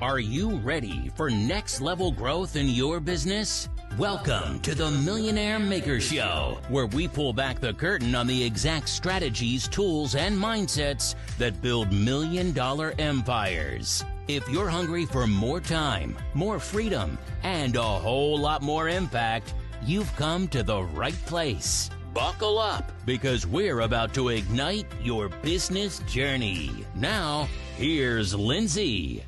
Are you ready for next level growth in your business? Welcome to the Millionaire Maker Show, where we pull back the curtain on the exact strategies, tools, and mindsets that build million-dollar empires. If you're hungry for more time, more freedom, and a whole lot more impact, you've come to the right place. Buckle up, because we're about to ignite your business journey. Now, here's Lindsay.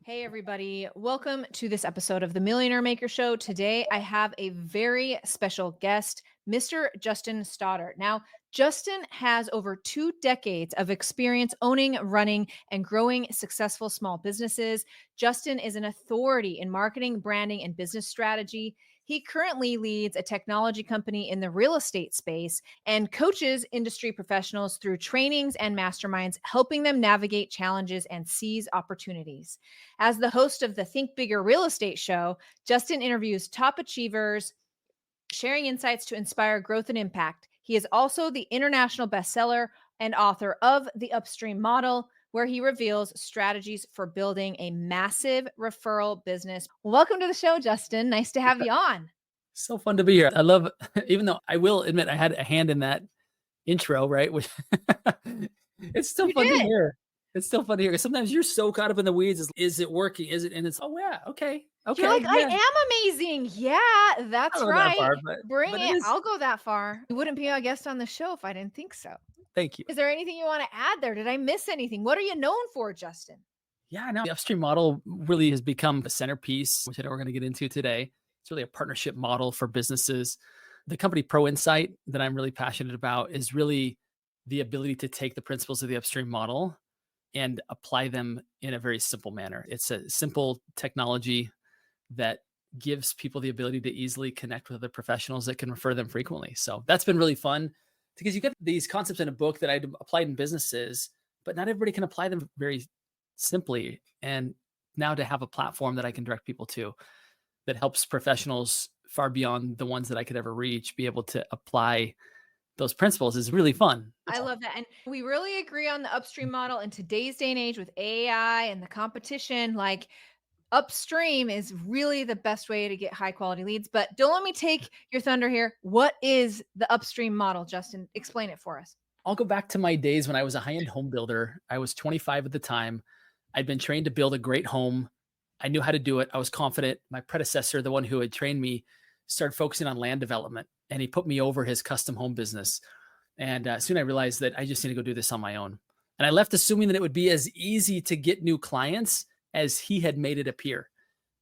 Hey everybody, welcome to this episode of the Millionaire Maker Show. Today I have a very special guest, Mr. Justin Stoddart. Now, Justin has over 2 decades of experience owning, running, and growing successful small businesses. Justin is an authority in marketing, branding, and business strategy. He currently leads a technology company in the real estate space and coaches industry professionals through trainings and masterminds, helping them navigate challenges and seize opportunities. As the host of the Think Bigger Real Estate Show, Justin interviews top achievers, sharing insights to inspire growth and impact. He is also the international bestseller and author of The Upstream Model, where he reveals strategies for building a massive referral business. Welcome to the show, Justin. Nice to have you on. So fun to be here. I love, even though I will admit I had a hand in that intro, right? Which it's still fun to hear. It's still fun to hear. Sometimes you're so caught up in the weeds. Is it working? Is it? And it's, oh yeah, okay. You're like, I am amazing. Yeah, that's right. That far, Bring it. I'll go that far. You wouldn't be a guest on the show if I didn't think so. Thank you. Is there anything you want to add there? Did I miss anything? What are you known for, Justin? Yeah, no, the Upstream model really has become a centerpiece, which I know we're going to get into today. It's really a partnership model for businesses. The company Pro Insight that I'm really passionate about is really the ability to take the principles of the Upstream model and apply them in a very simple manner. It's a simple technology that gives people the ability to easily connect with other professionals that can refer them frequently. So that's been really fun, because you get these concepts in a book that I applied in businesses, but not everybody can apply them very simply. And now to have a platform that I can direct people to that helps professionals far beyond the ones that I could ever reach be able to apply those principles is really fun. I love that. And we really agree on the Upstream model in today's day and age with AI and the competition. Like, Upstream is really the best way to get high quality leads. But don't let me take your thunder here. What is the Upstream model, Justin? Explain it for us. I'll go back to my days when I was a high-end home builder. I was 25 at the time. I'd been trained to build a great home. I knew how to do it. I was confident. My predecessor, the one who had trained me, started focusing on land development, and he put me over his custom home business. And soon I realized that I just need to go do this on my own. And I left assuming that it would be as easy to get new clients as he had made it appear.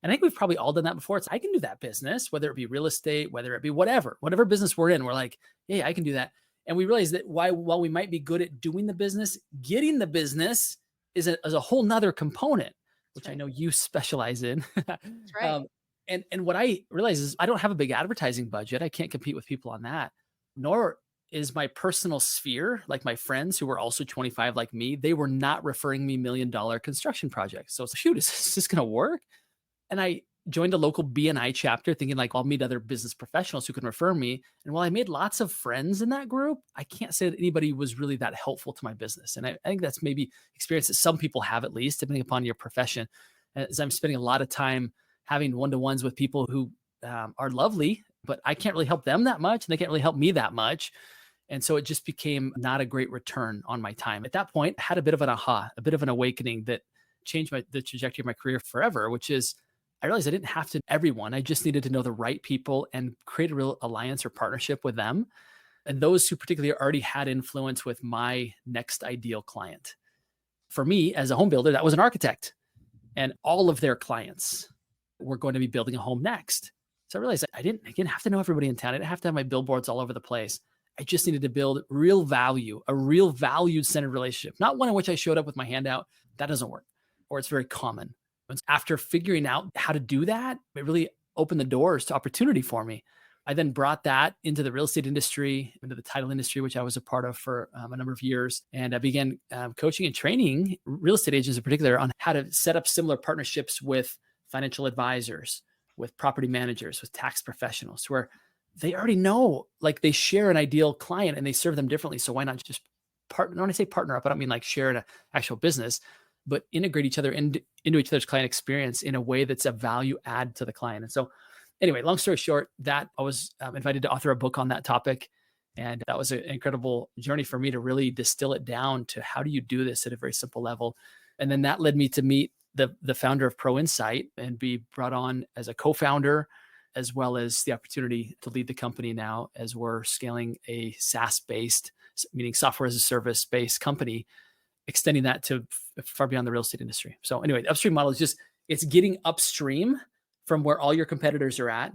And I think we've probably all done that before. It's, I can do that business, whether it be real estate, whether it be whatever business we're in, we're like, yeah, I can do that. And we realize that while we might be good at doing the business, getting the business is a whole nother component, which I know you specialize in. That's right. And what I realize is I don't have a big advertising budget. I can't compete with people on that, nor is my personal sphere, like my friends who were also 25 like me, they were not referring me $1 million construction projects. So it's, shoot, is this going to work? And I joined a local BNI chapter thinking like, I'll meet other business professionals who can refer me. And while I made lots of friends in that group, I can't say that anybody was really that helpful to my business. And I think that's maybe experience that some people have, at least depending upon your profession. As I'm spending a lot of time having one-to-ones with people who are lovely, but I can't really help them that much. And they can't really help me that much. And so it just became not a great return on my time. At that point, I had a bit of an aha, a bit of an awakening that changed the trajectory of my career forever, which is I realized I didn't have to know everyone. I just needed to know the right people and create a real alliance or partnership with them. And those who particularly already had influence with my next ideal client. For me, as a home builder, that was an architect. And all of their clients were going to be building a home next. So I realized I didn't have to know everybody in town. I didn't have to have my billboards all over the place. I just needed to build real value, a real value-centered relationship, not one in which I showed up with my hand out. That doesn't work, or it's very common. After figuring out how to do that, it really opened the doors to opportunity for me. I then brought that into the real estate industry, into the title industry, which I was a part of for a number of years. And I began coaching and training real estate agents in particular on how to set up similar partnerships with financial advisors, with property managers, with tax professionals, where they already know, like they share an ideal client and they serve them differently. So why not just partner? When I say partner up, I don't mean like share an actual business, but integrate each other into each other's client experience in a way that's a value add to the client. And so anyway, long story short, that I was invited to author a book on that topic. And that was an incredible journey for me to really distill it down to how do you do this at a very simple level. And then that led me to meet the founder of Pro Insight and be brought on as a co-founder, as well as the opportunity to lead the company now as we're scaling a SaaS-based, meaning software as a service-based company, extending that to far beyond the real estate industry. So anyway, the Upstream model is just, it's getting upstream from where all your competitors are at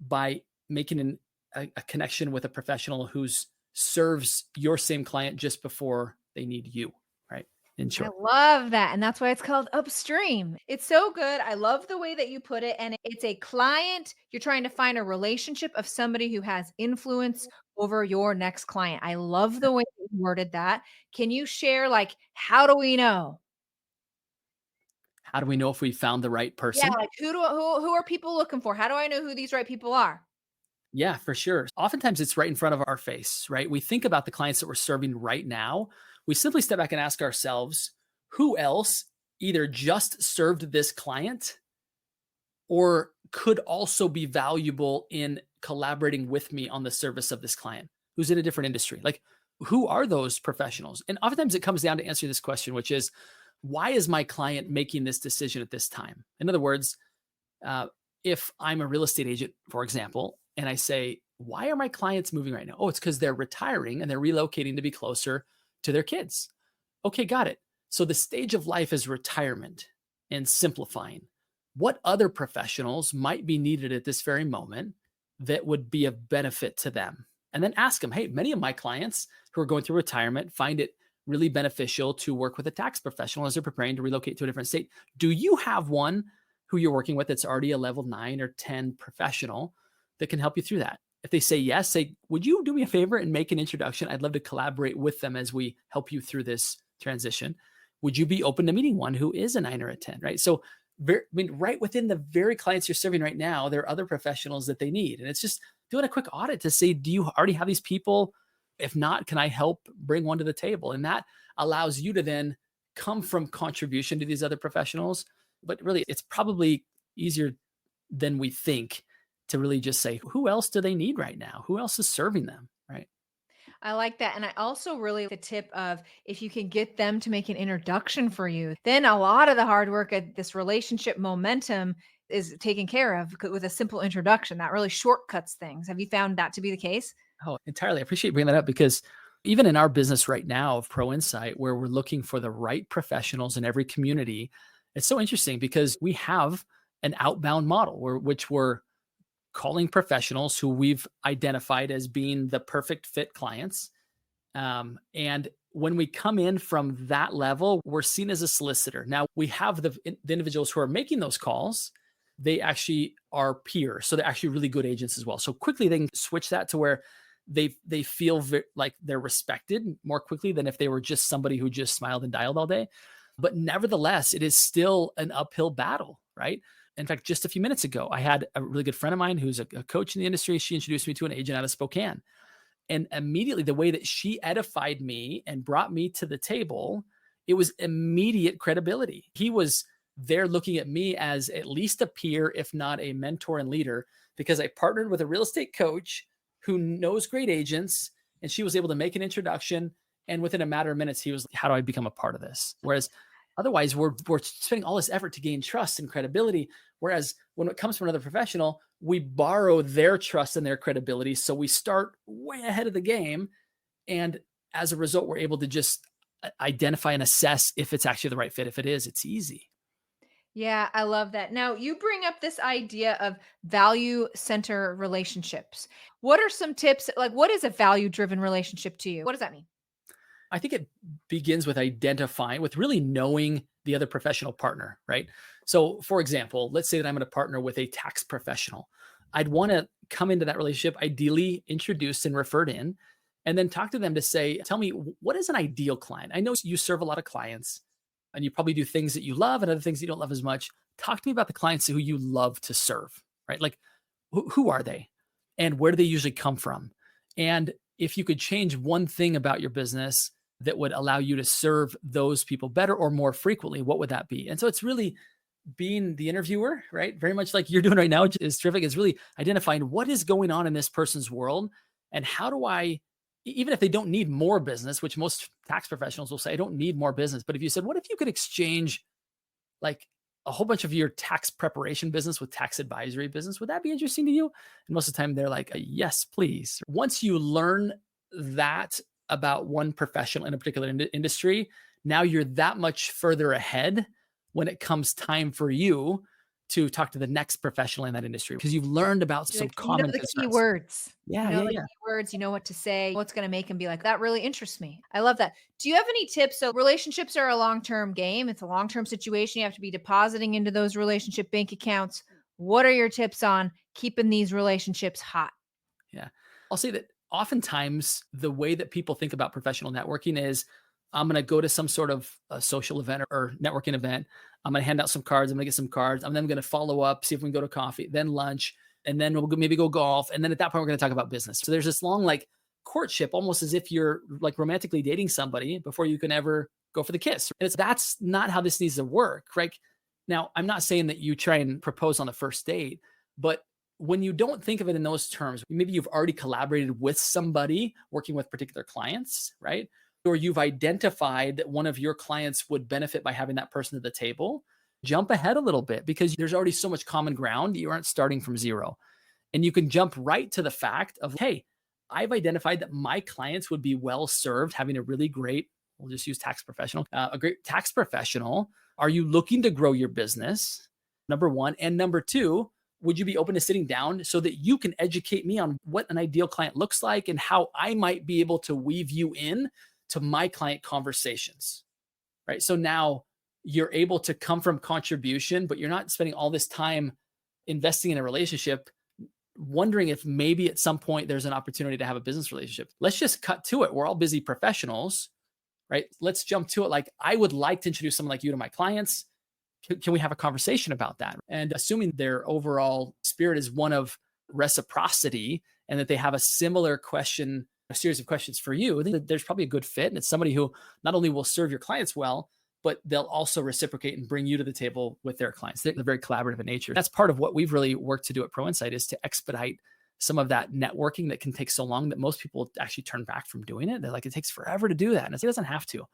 by making a connection with a professional who serves your same client just before they need you, right? In short. I love that. And that's why it's called Upstream. It's so good. I love the way that you put it. And it's a client. You're trying to find a relationship of somebody who has influence over your next client. I love the way that you worded that. Can you share, like, how do we know? How do we know if we found the right Yeah, person? like who are people looking for? How do I know who these right people are? Yeah, for sure. Oftentimes it's right in front of our face, right? We think about the clients that we're serving right now. We simply step back and ask ourselves, who else either just served this client or could also be valuable in collaborating with me on the service of this client who's in a different industry? Like, who are those professionals? And oftentimes it comes down to answering this question, which is, why is my client making this decision at this time? In other words, if I'm a real estate agent, for example, and I say, why are my clients moving right now? Oh, it's because they're retiring and they're relocating to be closer to their kids. Okay, got it. So the stage of life is retirement and simplifying. What other professionals might be needed at this very moment that would be of benefit to them? And then ask them, hey, many of my clients who are going through retirement find it really beneficial to work with a tax professional as they're preparing to relocate to a different state. Do you have one who you're working with that's already a level 9 or 10 professional that can help you through that? If they say yes, say, would you do me a favor and make an introduction? I'd love to collaborate with them as we help you through this transition. Would you be open to meeting one who is a 9 or a 10, right? So right within the very clients you're serving right now, there are other professionals that they need. And it's just doing a quick audit to say, do you already have these people? If not, can I help bring one to the table? And that allows you to then come from contribution to these other professionals. But really, it's probably easier than we think to really just say, who else do they need right now? Who else is serving them, right? I like that. And I also really like the tip of, if you can get them to make an introduction for you, then a lot of the hard work at this relationship momentum is taken care of with a simple introduction. That really shortcuts things. Have you found that to be the case? Oh, entirely. I appreciate you bringing that up, because even in our business right now of Pro Insight, where we're looking for the right professionals in every community, it's so interesting because we have an outbound model which we're calling professionals who we've identified as being the perfect fit clients. And when we come in from that level, we're seen as a solicitor. Now we have the individuals who are making those calls. They actually are peers. So they're actually really good agents as well. So quickly they can switch that to where they feel like they're respected more quickly than if they were just somebody who just smiled and dialed all day. But nevertheless, it is still an uphill battle, right? In fact, just a few minutes ago, I had a really good friend of mine who's a coach in the industry. She introduced me to an agent out of Spokane. And immediately the way that she edified me and brought me to the table, it was immediate credibility. He was there looking at me as at least a peer, if not a mentor and leader, because I partnered with a real estate coach who knows great agents, and she was able to make an introduction. And within a matter of minutes, he was like, how do I become a part of this? Whereas otherwise, we're spending all this effort to gain trust and credibility. Whereas when it comes from another professional, we borrow their trust and their credibility. So we start way ahead of the game. And as a result, we're able to just identify and assess if it's actually the right fit. If it is, it's easy. Yeah, I love that. Now, you bring up this idea of value center relationships. What are some tips? Like, what is a value driven relationship to you? What does that mean? I think it begins with identifying, with really knowing the other professional partner, right? So for example, let's say that I'm going to partner with a tax professional. I'd want to come into that relationship, ideally introduced and referred in, and then talk to them to say, tell me, what is an ideal client? I know you serve a lot of clients and you probably do things that you love and other things you don't love as much. Talk to me about the clients who you love to serve, right? Like who are they and where do they usually come from? And if you could change one thing about your business, that would allow you to serve those people better or more frequently? What would that be? And so it's really being the interviewer, right? Very much like you're doing right now, which is terrific, is really identifying what is going on in this person's world and how do I, even if they don't need more business, which most tax professionals will say, I don't need more business. But if you said, what if you could exchange like a whole bunch of your tax preparation business with tax advisory business? Would that be interesting to you? And most of the time they're like, yes, please. Once you learn that about one professional in a particular industry, now you're that much further ahead when it comes time for you to talk to the next professional in that industry because you've learned about some common the concerns. keywords. Yeah, Keywords, you know what to say, what's going to make them be like, that really interests me. I love that. Do you have any tips? So relationships are a long-term game. It's a long-term situation. You have to be depositing into those relationship bank accounts. What are your tips on keeping these relationships hot? Yeah. I'll say that oftentimes the way that people think about professional networking is I'm going to go to some sort of a social event or networking event. I'm going to hand out some cards. I'm going to get some cards. I'm then going to follow up, see if we can go to coffee, then lunch, and then we'll maybe go golf. And then at that point, we're going to talk about business. So there's this long like courtship, almost as if you're like romantically dating somebody before you can ever go for the kiss. And that's not how this needs to work, right? Now, I'm not saying that you try and propose on the first date, but when you don't think of it in those terms, maybe you've already collaborated with somebody working with particular clients, right? Or you've identified that one of your clients would benefit by having that person at the table, jump ahead a little bit because there's already so much common ground. You aren't starting from zero. And you can jump right to the fact of, hey, I've identified that my clients would be well served having a really great, we'll just use tax professional, a great tax professional. Are you looking to grow your business? Number one. And number two, would you be open to sitting down so that you can educate me on what an ideal client looks like and how I might be able to weave you in to my client conversations, right? So now you're able to come from contribution, but you're not spending all this time investing in a relationship, wondering if maybe at some point there's an opportunity to have a business relationship. Let's just cut to it. We're all busy professionals, right? Let's jump to it. Like, I would like to introduce someone like you to my clients. Can we have a conversation about that? And assuming their overall spirit is one of reciprocity and that they have a similar question, a series of questions for you, I think that there's probably a good fit. And it's somebody who not only will serve your clients well, but they'll also reciprocate and bring you to the table with their clients. They're very collaborative in nature. That's part of what we've really worked to do at Pro Insight, is to expedite some of that networking that can take so long that most people actually turn back from doing it. They're like, it takes forever to do that. And it doesn't have to.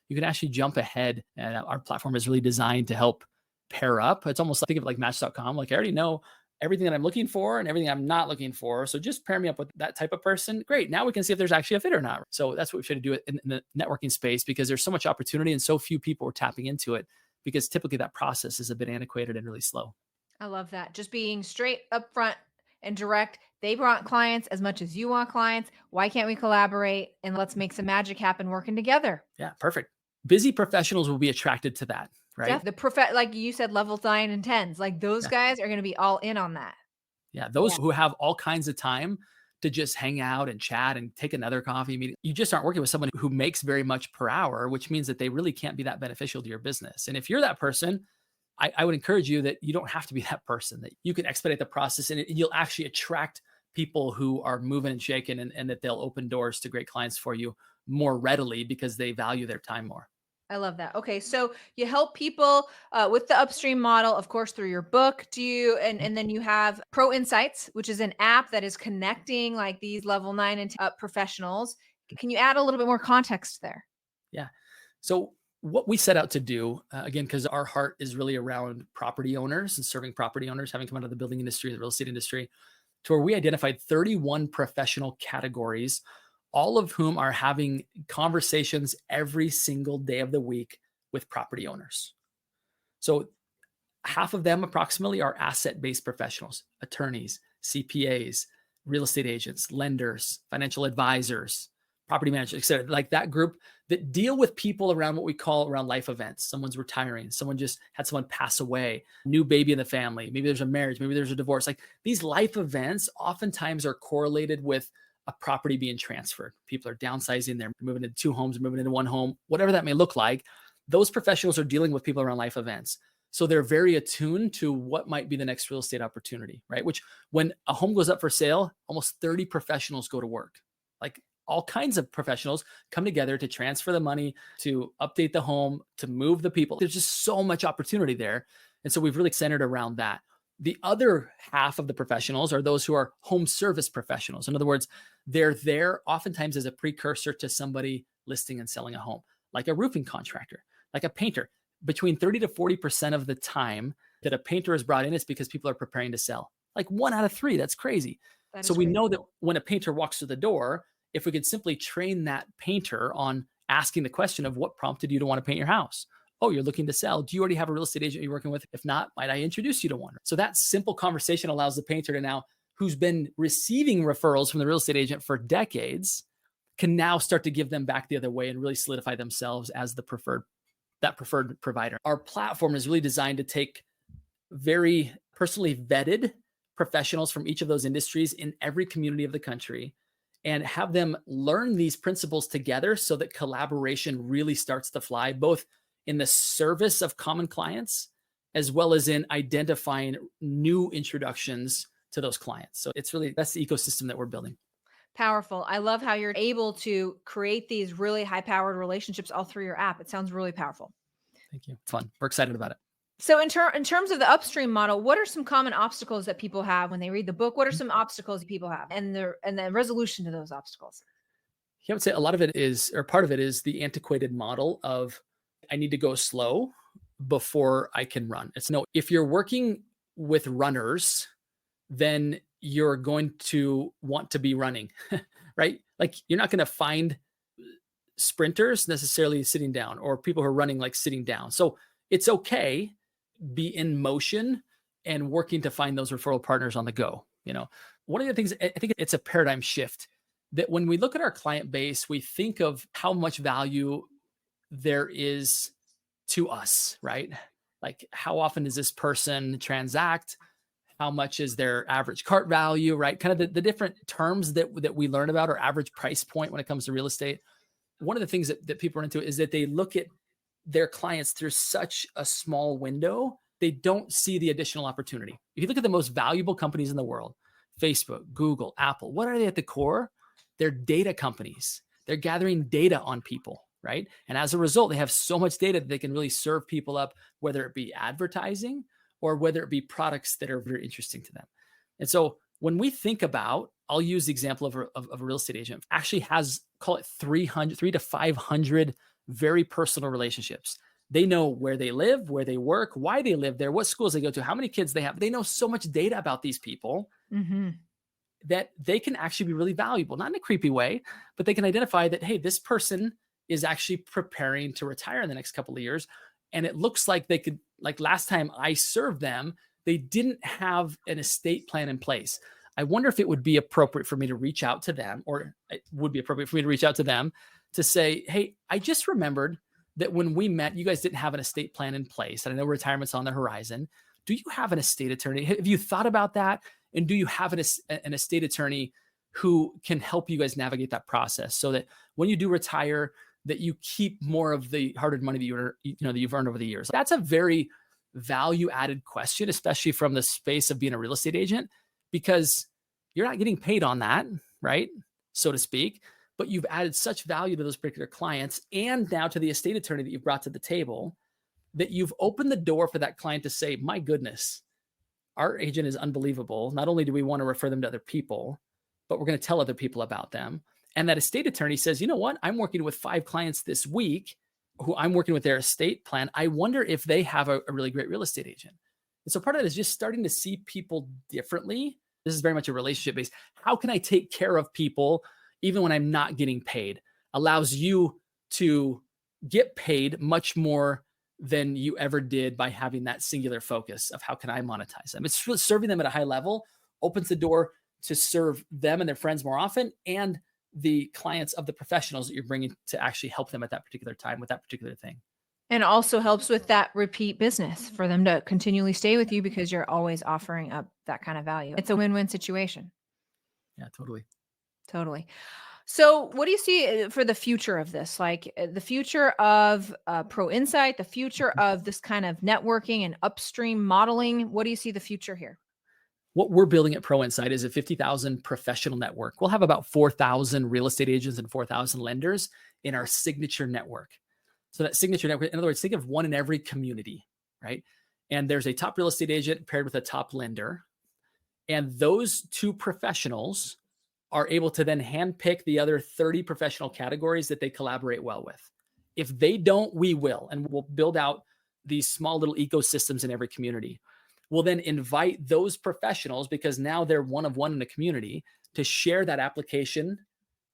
You can actually jump ahead. And our platform is really designed to help pair up. It's almost like, think of it like Match.com. Like, I already know everything that I'm looking for and everything I'm not looking for. So just pair me up with that type of person. Great. Now we can see if there's actually a fit or not. So that's what we try to do in the networking space, because there's so much opportunity and so few people are tapping into it, because typically that process is a bit antiquated and really slow. I love that. Just being straight up front and direct. They want clients as much as you want clients. Why can't we collaborate and let's make some magic happen working together? Yeah, perfect. Busy professionals will be attracted to that, right? Like you said, level 9 and 10s, like those guys are going to be all in on that. Yeah, those who have all kinds of time to just hang out and chat and take another coffee meeting. You just aren't working with someone who makes very much per hour, which means that they really can't be that beneficial to your business. And if you're that person, I would encourage you that you don't have to be that person, that you can expedite the process and you'll actually attract people who are moving and shaking, and that they'll open doors to great clients for you more readily because they value their time more. I love that. Okay. So you help people with the Upstream model, of course, through your book. And then you have Pro Insights, which is an app that is connecting like these level 9 and up professionals. Can you add a little bit more context there? Yeah. So what we set out to do, again, because our heart is really around property owners and serving property owners, having come out of the building industry, the real estate industry, to where we identified 31 professional categories, all of whom are having conversations every single day of the week with property owners. So half of them approximately are asset-based professionals, attorneys, CPAs, real estate agents, lenders, financial advisors, property managers, et cetera. Like that group that deal with people around what we call around life events. Someone's retiring, someone just had someone pass away, new baby in the family, maybe there's a marriage, maybe there's a divorce. Like these life events oftentimes are correlated with a property being transferred. People are downsizing, they're moving into 2 homes, moving into 1 home, whatever that may look like. Those professionals are dealing with people around life events. So they're very attuned to what might be the next real estate opportunity, right? Which when a home goes up for sale, almost 30 professionals go to work. Like all kinds of professionals come together to transfer the money, to update the home, to move the people. There's just so much opportunity there. And so we've really centered around that. The other half of the professionals are those who are home service professionals. In other words, they're there oftentimes as a precursor to somebody listing and selling a home, like a roofing contractor, like a painter. Between 30 to 40% of the time that a painter is brought in is because people are preparing to sell. Like 1 out of 3, that's crazy. So we know that when a painter walks through the door, if we could simply train that painter on asking the question of what prompted you to want to paint your house? Oh, you're looking to sell. Do you already have a real estate agent you're working with? If not, might I introduce you to one? So that simple conversation allows the painter to now, who's been receiving referrals from the real estate agent for decades, can now start to give them back the other way and really solidify themselves as the preferred provider. Our platform is really designed to take very personally vetted professionals from each of those industries in every community of the country and have them learn these principles together so that collaboration really starts to fly, both in the service of common clients, as well as in identifying new introductions to those clients. So it's really, that's the ecosystem that we're building. Powerful. I love how you're able to create these really high-powered relationships all through your app. It sounds really powerful. Thank you. It's fun. We're excited about it. So in terms of the Upstream model, what are some common obstacles that people have when they read the book? What are some obstacles people have and the resolution to those obstacles? I would say a lot of it is, or part of it is the antiquated model of I need to go slow before I can run. It's no, if you're working with runners, then you're going to want to be running, right? Like you're not going to find sprinters necessarily sitting down or people who are running like sitting down. So it's okay, be in motion and working to find those referral partners on the go. You know, one of the things, I think it's a paradigm shift that when we look at our client base, we think of how much value there is to us, right? Like how often does this person transact? How much is their average cart value, right? Kind of the different terms that we learn about, or average price point when it comes to real estate. One of the things that people run into is that they look at their clients through such a small window, they don't see the additional opportunity. If you look at the most valuable companies in the world, Facebook, Google, Apple, what are they at the core? They're data companies. They're gathering data on people, right? And as a result, they have so much data that they can really serve people up, whether it be advertising or whether it be products that are very interesting to them. And so when we think about, I'll use the example of a real estate agent, actually has, call it 3 to 500 very personal relationships. They know where they live, where they work, why they live there, what schools they go to, how many kids they have. They know so much data about these people that they can actually be really valuable, not in a creepy way, but they can identify that, hey, this person is actually preparing to retire in the next couple of years. And it looks like they could, like last time I served them, they didn't have an estate plan in place. I wonder if it would be appropriate for me to reach out to them, or it would be appropriate for me to reach out to them to say, hey, I just remembered that when we met, you guys didn't have an estate plan in place. And I know retirement's on the horizon. Do you have an estate attorney? Have you thought about that? And do you have an estate attorney who can help you guys navigate that process so that when you do retire, that you keep more of the hard-earned money that you've earned over the years? That's a very value-added question, especially from the space of being a real estate agent, because you're not getting paid on that, right? So to speak, but you've added such value to those particular clients and now to the estate attorney that you've brought to the table that you've opened the door for that client to say, my goodness, our agent is unbelievable. Not only do we want to refer them to other people, but we're going to tell other people about them. And that estate attorney says, you know what? I'm working with 5 clients this week who I'm working with their estate plan. I wonder if they have a really great real estate agent. And so part of it is just starting to see people differently. This is very much a relationship based. How can I take care of people even when I'm not getting paid? Allows you to get paid much more than you ever did by having that singular focus of how can I monetize them. It's really serving them at a high level, opens the door to serve them and their friends more often, and the clients of the professionals that you're bringing to actually help them at that particular time with that particular thing. And also helps with that repeat business for them to continually stay with you because you're always offering up that kind of value. It's a win-win situation. Yeah, totally. Totally. So what do you see for the future of this? Like the future of Pro Insight, the future of this kind of networking and upstream modeling? What do you see the future here? What we're building at Pro Insight is a 50,000 professional network. We'll have about 4,000 real estate agents and 4,000 lenders in our signature network. So that signature network, in other words, think of one in every community, right? And there's a top real estate agent paired with a top lender. And those two professionals are able to then handpick the other 30 professional categories that they collaborate well with. If they don't, we will. And we'll build out these small little ecosystems in every community. We'll then invite those professionals, because now they're one of one in the community, to share that application,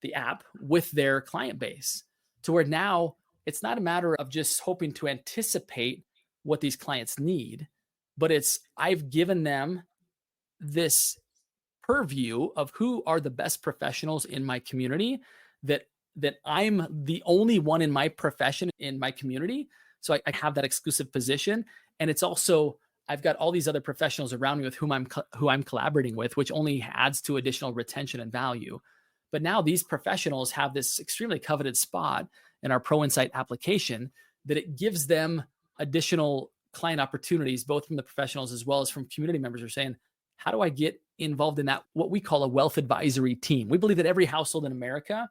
the app, with their client base, to where now it's not a matter of just hoping to anticipate what these clients need, but it's I've given them this purview of who are the best professionals in my community, that I'm the only one in my profession in my community. So I have that exclusive position. And it's also, I've got all these other professionals around me with whom I'm collaborating with, which only adds to additional retention and value. But now these professionals have this extremely coveted spot in our Pro Insight application, that it gives them additional client opportunities, both from the professionals as well as from community members who are saying, how do I get involved in that, what we call a wealth advisory team? We believe that every household in America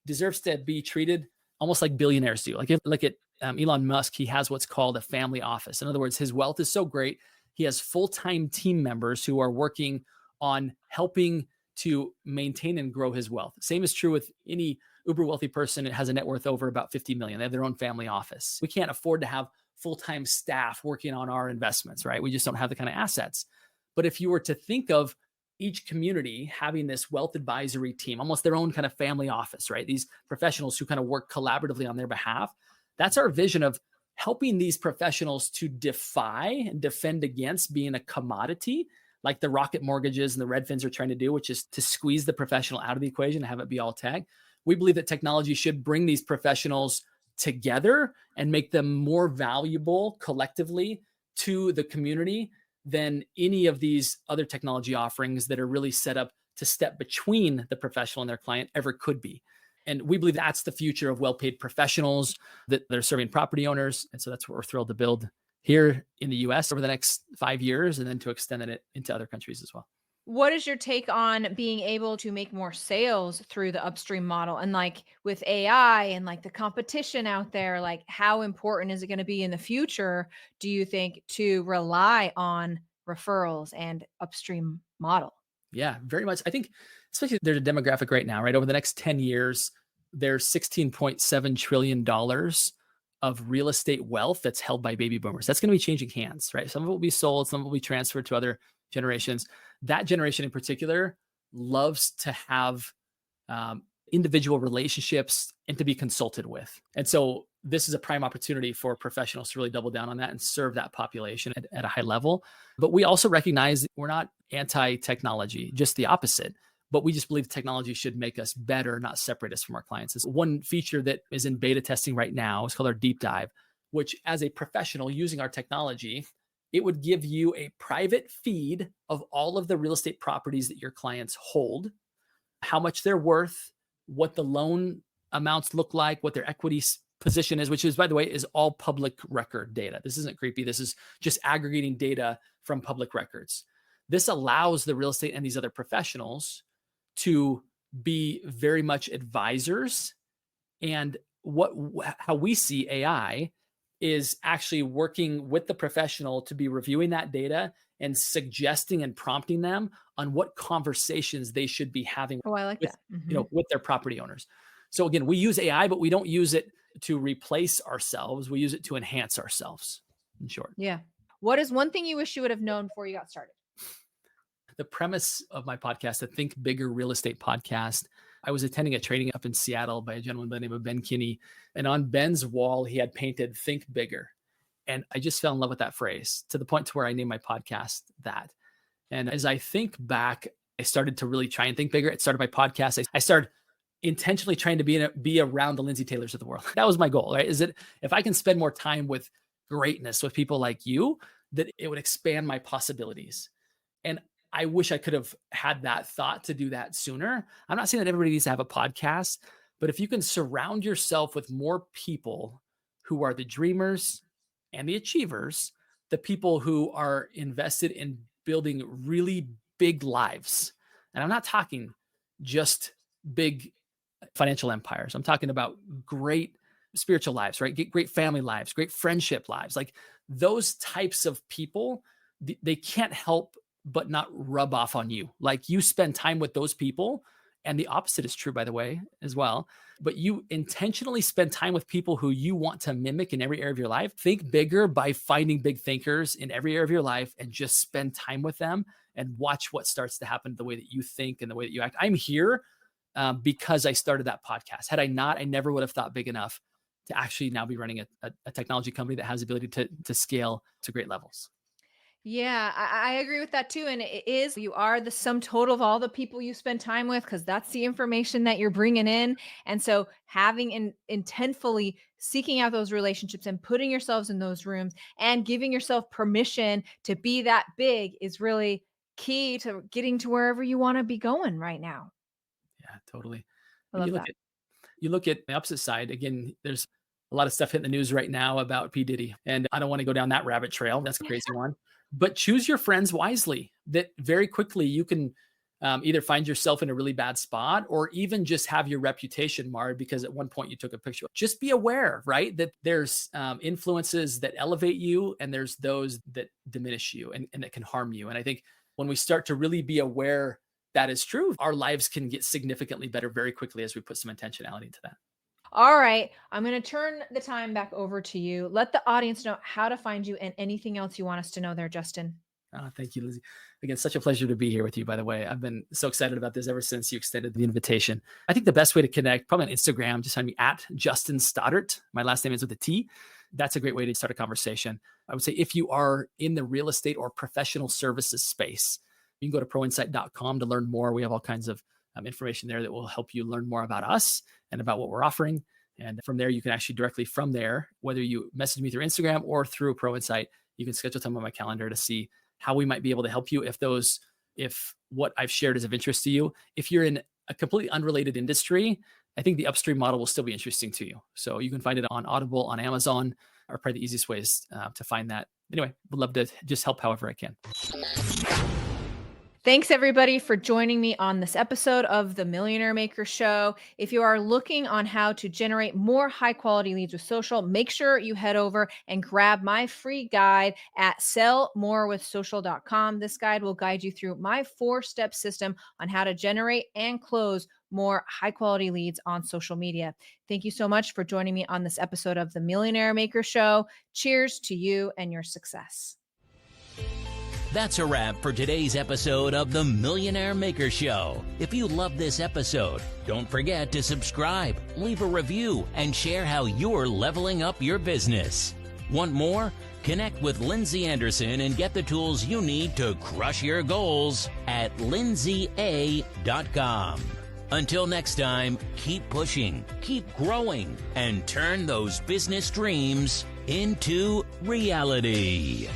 deserves to be treated almost like billionaires do. Like, if look at Elon Musk, he has what's called a family office. In other words, his wealth is so great, he has full-time team members who are working on helping to maintain and grow his wealth. Same is true with any uber wealthy person that has a net worth over about 50 million. They have their own family office. We can't afford to have full-time staff working on our investments, right? We just don't have the kind of assets. But if you were to think of each community having this wealth advisory team, almost their own kind of family office, right? These professionals who kind of work collaboratively on their behalf. That's our vision of helping these professionals to defy and defend against being a commodity, like the Rocket Mortgages and the Redfins are trying to do, which is to squeeze the professional out of the equation and have it be all tech. We believe that technology should bring these professionals together and make them more valuable collectively to the community than any of these other technology offerings that are really set up to step between the professional and their client ever could be. And we believe that's the future of well-paid professionals that are serving property owners. And so that's what we're thrilled to build here in the US over the next 5 years, and then to extend it into other countries as well. What is your take on being able to make more sales through the Upstream model? And like with AI and like the competition out there, like how important is it going to be in the future, do you think, to rely on referrals and Upstream model? Yeah, very much. I think, especially there's a demographic right now, right? Over the next 10 years, there's $16.7 trillion of real estate wealth that's held by baby boomers. That's going to be changing hands, right? Some of it will be sold, some of it will be transferred to other generations. That generation in particular loves to have individual relationships and to be consulted with. And so this is a prime opportunity for professionals to really double down on that and serve that population at a high level. But we also recognize we're not anti-technology, just the opposite. But we just believe technology should make us better, not separate us from our clients. It's one feature that is in beta testing right now. It's called our deep dive, which as a professional using our technology, it would give you a private feed of all of the real estate properties that your clients hold, how much they're worth, what the loan amounts look like, what their equity position is, which is, by the way, is all public record data. This isn't creepy. This is just aggregating data from public records. This allows the real estate and these other professionals to be very much advisors. And how we see AI is actually working with the professional to be reviewing that data and suggesting and prompting them on what conversations they should be having Oh, I like with, that. Mhm. with their property owners. So again, we use AI, but we don't use it to replace ourselves. We use it to enhance ourselves, in short. Yeah. What is one thing you wish you would have known before you got started? The premise of my podcast, the Think Bigger Real Estate podcast, I was attending a training up in Seattle by a gentleman by the name of Ben Kinney. And on Ben's wall, he had painted Think Bigger. And I just fell in love with that phrase to the point to where I named my podcast that. And as I think back, I started to really try and think bigger. It started my podcast. I started intentionally trying to be around the Lindsay Taylors of the world. That was my goal, right? Is that if I can spend more time with greatness, with people like you, that it would expand my possibilities. And I wish I could have had that thought to do that sooner. I'm not saying that everybody needs to have a podcast, but if you can surround yourself with more people who are the dreamers and the achievers, the people who are invested in building really big lives. And I'm not talking just big financial empires. I'm talking about great spiritual lives, right? Great family lives, great friendship lives. Like those types of people, they can't help but not rub off on you. Like you spend time with those people, and the opposite is true, by the way, as well. But you intentionally spend time with people who you want to mimic in every area of your life. Think bigger by finding big thinkers in every area of your life and just spend time with them and watch what starts to happen, the way that you think and the way that you act. I'm here because I started that podcast. Had I not, I never would have thought big enough to actually now be running a technology company that has the ability to scale to great levels. Yeah, I agree with that too. And it is, you are the sum total of all the people you spend time with, because that's the information that you're bringing in. And so having and intentfully seeking out those relationships and putting yourselves in those rooms and giving yourself permission to be that big is really key to getting to wherever you want to be going right now. Yeah, totally. I And love that. you look at the opposite side. Again, there's a lot of stuff hitting the news right now about P. Diddy. And I don't want to go down that rabbit trail. That's a crazy one. But choose your friends wisely, that very quickly you can either find yourself in a really bad spot or even just have your reputation marred because at one point you took a picture. Just be aware, right? That there's influences that elevate you and there's those that diminish you and that can harm you. And I think when we start to really be aware that is true, our lives can get significantly better very quickly as we put some intentionality into that. All right. I'm going to turn the time back over to you. Let the audience know how to find you and anything else you want us to know there, Justin. Thank you, Lizzie. Again, such a pleasure to be here with you, by the way. I've been so excited about this ever since you extended the invitation. I think the best way to connect, probably on Instagram, just find me at Justin Stoddart. My last name is with a T. That's a great way to start a conversation. I would say if you are in the real estate or professional services space, you can go to proinsight.com to learn more. We have all kinds of information there that will help you learn more about us and about what we're offering. And from there, you can actually directly from there, whether you message me through Instagram or through ProInsight, you can schedule time on my calendar to see how we might be able to help you if what I've shared is of interest to you. If you're in a completely unrelated industry, I think the Upstream model will still be interesting to you. So you can find it on Audible, on Amazon, are probably the easiest ways to find that. Anyway, would love to just help however I can. Thanks, everybody, for joining me on this episode of the Millionaire Maker Show. If you are looking on how to generate more high-quality leads with social, make sure you head over and grab my free guide at sellmorewithsocial.com. This guide will guide you through my 4-step system on how to generate and close more high-quality leads on social media. Thank you so much for joining me on this episode of the Millionaire Maker Show. Cheers to you and your success. That's a wrap for today's episode of the Millionaire Maker Show. If you love this episode, don't forget to subscribe, leave a review, and share how you're leveling up your business. Want more? Connect with Lindsay Anderson and get the tools you need to crush your goals at lindsaya.com. Until next time, keep pushing, keep growing, and turn those business dreams into reality.